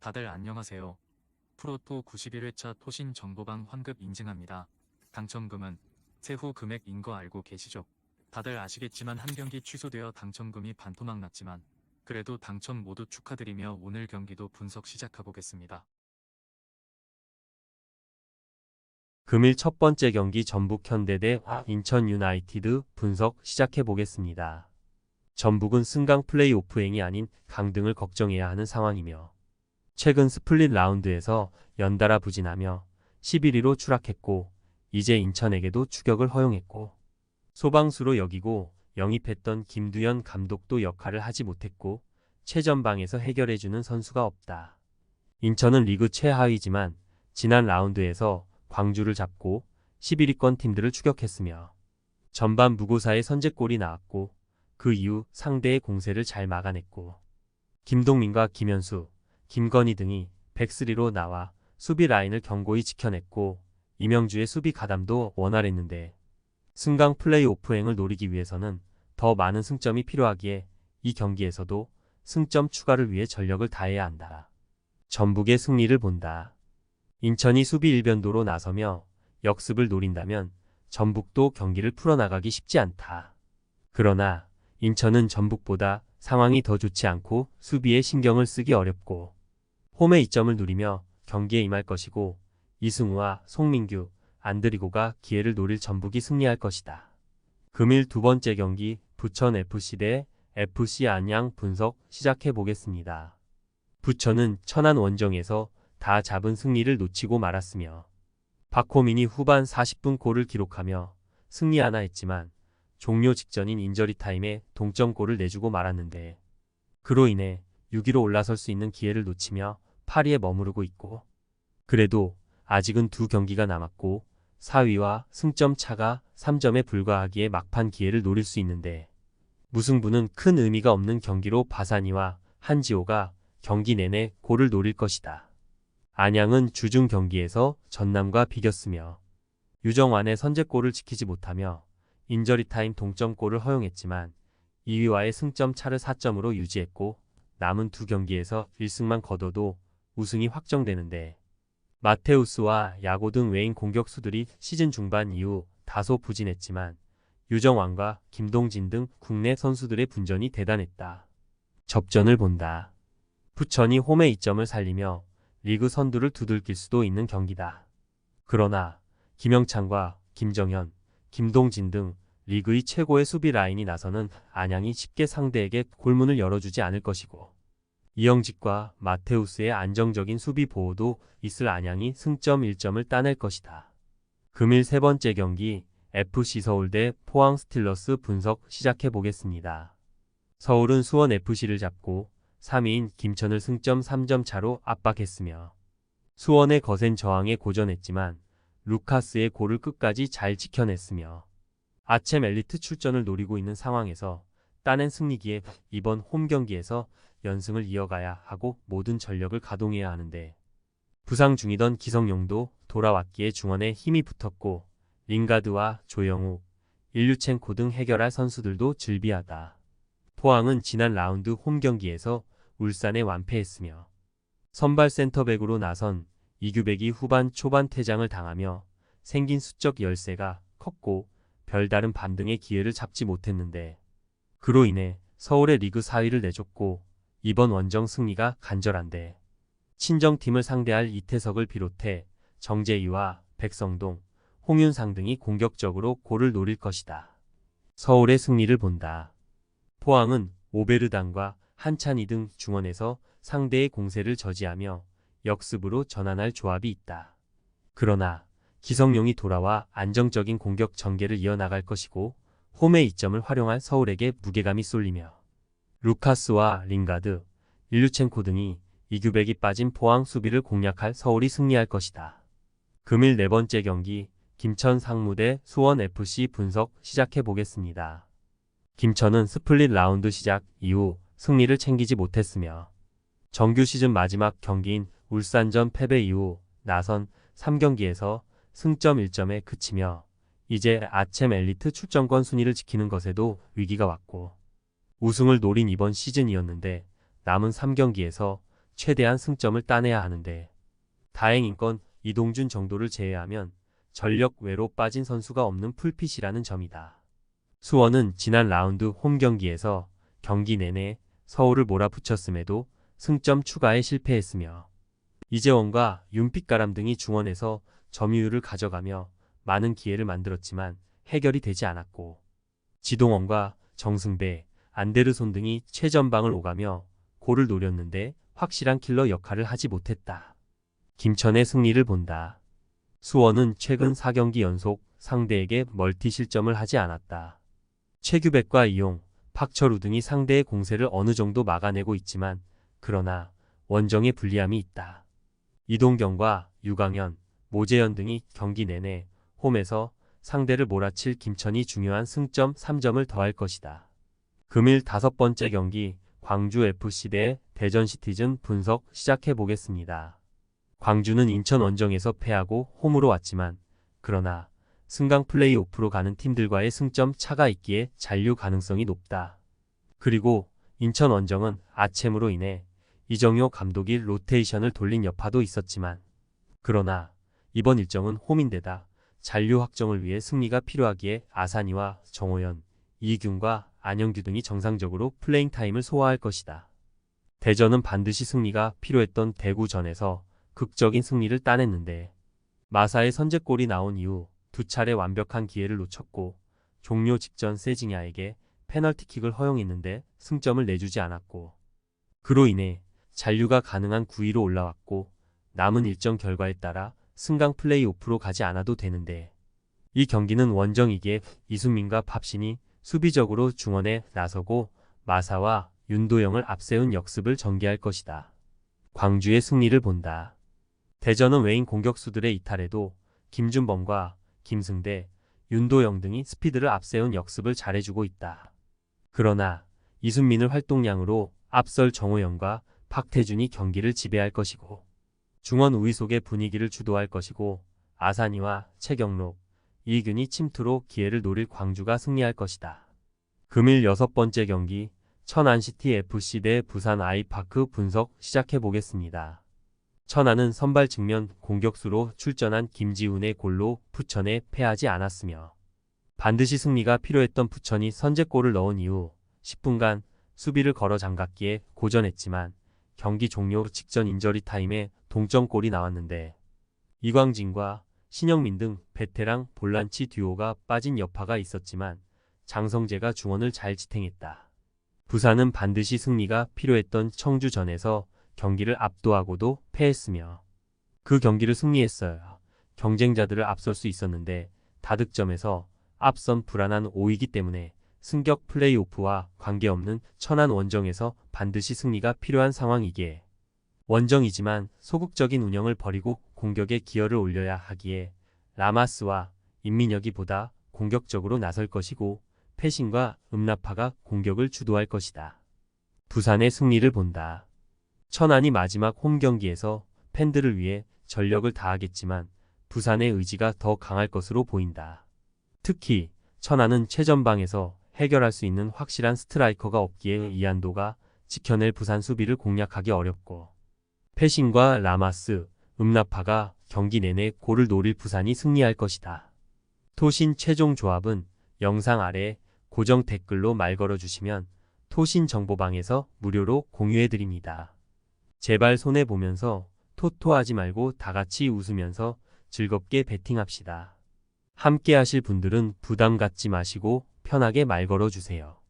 다들 안녕하세요. 프로토 91회차 토신 정보방 환급 인증합니다. 당첨금은 세후 금액인 거 알고 계시죠? 다들 아시겠지만 한 경기 취소되어 당첨금이 반토막 났지만 그래도 당첨 모두 축하드리며 오늘 경기도 분석 시작해보겠습니다. 금일 첫 번째 경기 전북 현대 대 인천 유나이티드 분석 시작해 보겠습니다. 전북은 승강 플레이오프행이 아닌 강등을 걱정해야 하는 상황이며 최근 스플릿 라운드에서 연달아 부진하며 11위로 추락했고 이제 인천에게도 추격을 허용했고 소방수로 여기고 영입했던 김두현 감독도 역할을 하지 못했고 최전방에서 해결해주는 선수가 없다. 인천은 리그 최하위지만 지난 라운드에서 광주를 잡고 11위권 팀들을 추격했으며 전반 무고사의 선제골이 나왔고 그 이후 상대의 공세를 잘 막아냈고 김동민과 김현수, 김건희 등이 백스리로 나와 수비 라인을 견고히 지켜냈고 이명주의 수비 가담도 원활했는데 승강 플레이오프행을 노리기 위해서는 더 많은 승점이 필요하기에 이 경기에서도 승점 추가를 위해 전력을 다해야 한다. 전북의 승리를 본다. 인천이 수비 일변도로 나서며 역습을 노린다면 전북도 경기를 풀어나가기 쉽지 않다. 그러나 인천은 전북보다 상황이 더 좋지 않고 수비에 신경을 쓰기 어렵고 홈의 이점을 누리며 경기에 임할 것이고 이승우와 송민규, 안드리고가 기회를 노릴 전북이 승리할 것이다. 금일 두 번째 경기 부천FC 대 FC 안양 분석 시작해 보겠습니다. 부천은 천안 원정에서 다 잡은 승리를 놓치고 말았으며 박호민이 후반 40분 골을 기록하며 승리하나 했지만 종료 직전인 인저리 타임에 동점골을 내주고 말았는데 그로 인해 6위로 올라설 수 있는 기회를 놓치며 8위에 머무르고 있고 그래도 아직은 두 경기가 남았고 4위와 승점 차가 3점에 불과하기에 막판 기회를 노릴 수 있는데 무승부는 큰 의미가 없는 경기로 바사니와 한지호가 경기 내내 골을 노릴 것이다. 안양은 주중 경기에서 전남과 비겼으며 유정환의 선제골을 지키지 못하며 인저리 타임 동점골을 허용했지만 2위와의 승점 차를 4점으로 유지했고 남은 두 경기에서 1승만 거둬도 우승이 확정되는데 마테우스와 야고 등 외인 공격수들이 시즌 중반 이후 다소 부진했지만 유정환과 김동진 등 국내 선수들의 분전이 대단했다. 접전을 본다. 부천이 홈의 이점을 살리며 리그 선두를 두들길 수도 있는 경기다. 그러나 김영찬과 김정현, 김동진 등 리그의 최고의 수비 라인이 나서는 안양이 쉽게 상대에게 골문을 열어주지 않을 것이고 이영직과 마테우스의 안정적인 수비 보호도 있을 안양이 승점 1점을 따낼 것이다. 금일 세 번째 경기 FC 서울 대 포항 스틸러스 분석 시작해 보겠습니다. 서울은 수원 FC를 잡고 3위인 김천을 승점 3점 차로 압박했으며 수원의 거센 저항에 고전했지만 루카스의 골을 끝까지 잘 지켜냈으며 아쳔 엘리트 출전을 노리고 있는 상황에서 따낸 승리기에 이번 홈 경기에서 연승을 이어가야 하고 모든 전력을 가동해야 하는데 부상 중이던 기성용도 돌아왔기에 중원에 힘이 붙었고 링가드와 조영욱, 일류첸코 등 해결할 선수들도 즐비하다. 포항은 지난 라운드 홈 경기에서 울산에 완패했으며 선발 센터백으로 나선 이규백이 후반 초반 퇴장을 당하며 생긴 수적 열세가 컸고 별다른 반등의 기회를 잡지 못했는데 그로 인해 서울의 리그 4위를 내줬고 이번 원정 승리가 간절한데 친정팀을 상대할 이태석을 비롯해 정재희와 백성동, 홍윤상 등이 공격적으로 골을 노릴 것이다. 서울의 승리를 본다. 포항은 오베르단과 한찬희 등 중원에서 상대의 공세를 저지하며 역습으로 전환할 조합이 있다. 그러나 기성용이 돌아와 안정적인 공격 전개를 이어나갈 것이고 홈의 이점을 활용할 서울에게 무게감이 쏠리며 루카스와 링가드, 일류첸코 등이 이규백이 빠진 포항 수비를 공략할 서울이 승리할 것이다. 금일 네 번째 경기 김천 상무 대 수원FC 분석 시작해 보겠습니다. 김천은 스플릿 라운드 시작 이후 승리를 챙기지 못했으며 정규 시즌 마지막 경기인 울산전 패배 이후 나선 3경기에서 승점 1점에 그치며 이제 아쳔 엘리트 출전권 순위를 지키는 것에도 위기가 왔고 우승을 노린 이번 시즌이었는데 남은 3경기에서 최대한 승점을 따내야 하는데 다행인 건 이동준 정도를 제외하면 전력 외로 빠진 선수가 없는 풀핏이라는 점이다. 수원은 지난 라운드 홈 경기에서 경기 내내 서울을 몰아붙였음에도 승점 추가에 실패했으며 이재원과 윤빛가람 등이 중원에서 점유율을 가져가며 많은 기회를 만들었지만 해결이 되지 않았고 지동원과 정승배, 안데르손 등이 최전방을 오가며 골을 노렸는데 확실한 킬러 역할을 하지 못했다. 김천의 승리를 본다. 수원은 최근 4경기 연속 상대에게 멀티 실점을 하지 않았다. 최규백과 이용, 박철우 등이 상대의 공세를 어느 정도 막아내고 있지만 그러나 원정에 불리함이 있다. 이동경과 유강현, 모재현 등이 경기 내내 홈에서 상대를 몰아칠 김천이 중요한 승점 3점을 더할 것이다. 금일 5번째 경기 광주FC 대 대전시티즌 분석 시작해 보겠습니다. 광주는 인천 원정에서 패하고 홈으로 왔지만 그러나 승강 플레이오프로 가는 팀들과의 승점 차가 있기에 잔류 가능성이 높다. 그리고 인천 원정은 아챔으로 인해 이정효 감독이 로테이션을 돌린 여파도 있었지만 그러나 이번 일정은 홈인데다 잔류 확정을 위해 승리가 필요하기에 아산이와 정호연, 이균과 안영규 등이 정상적으로 플레잉 타임을 소화할 것이다. 대전은 반드시 승리가 필요했던 대구전에서 극적인 승리를 따냈는데 마사의 선제골이 나온 이후 2차례 완벽한 기회를 놓쳤고 종료 직전 세징야에게 페널티킥을 허용했는데 승점을 내주지 않았고 그로 인해 잔류가 가능한 9위로 올라왔고 남은 일정 결과에 따라 승강 플레이오프로 가지 않아도 되는데 이 경기는 원정이기에 이순민과 팝신이 수비적으로 중원에 나서고 마사와 윤도영을 앞세운 역습을 전개할 것이다. 광주의 승리를 본다. 대전은 외인 공격수들의 이탈에도 김준범과 김승대, 윤도영 등이 스피드를 앞세운 역습을 잘해주고 있다. 그러나 이순민을 활동량으로 앞설 정호영과 박태준이 경기를 지배할 것이고 중원 우위 속의 분위기를 주도할 것이고 아산이와 최경록, 이균이 침투로 기회를 노릴 광주가 승리할 것이다. 금일 6번째 경기 천안시티FC 대 부산 아이파크 분석 시작해 보겠습니다. 천안은 선발 측면 공격수로 출전한 김지훈의 골로 부천에 패하지 않았으며 반드시 승리가 필요했던 부천이 선제골을 넣은 이후 10분간 수비를 걸어 잠갔기에 고전했지만 경기 종료 직전 인저리 타임에 동점골이 나왔는데 이광진과 신영민 등 베테랑 볼란치 듀오가 빠진 여파가 있었지만 장성재가 중원을 잘 지탱했다. 부산은 반드시 승리가 필요했던 청주전에서 경기를 압도하고도 패했으며 그 경기를 승리했어야 경쟁자들을 앞설 수 있었는데 다득점에서 앞선 불안한 5위이기 때문에 승격 플레이오프와 관계없는 천안 원정에서 반드시 승리가 필요한 상황이기에 원정이지만 소극적인 운영을 버리고 공격에 기여를 올려야 하기에 라마스와 임민혁이 보다 공격적으로 나설 것이고 패신과 음라파가 공격을 주도할 것이다. 부산의 승리를 본다. 천안이 마지막 홈 경기에서 팬들을 위해 전력을 다하겠지만 부산의 의지가 더 강할 것으로 보인다. 특히 천안은 최전방에서 해결할 수 있는 확실한 스트라이커가 없기에 이한도가 지켜낼 부산 수비를 공략하기 어렵고 패신과 라마스, 음라파가 경기 내내 골을 노릴 부산이 승리할 것이다. 토신 최종 조합은 영상 아래 고정 댓글로 말 걸어주시면 토신 정보방에서 무료로 공유해드립니다. 제발 손해보면서 토토하지 말고 다같이 웃으면서 즐겁게 베팅합시다. 함께 하실 분들은 부담 갖지 마시고 편하게 말 걸어주세요.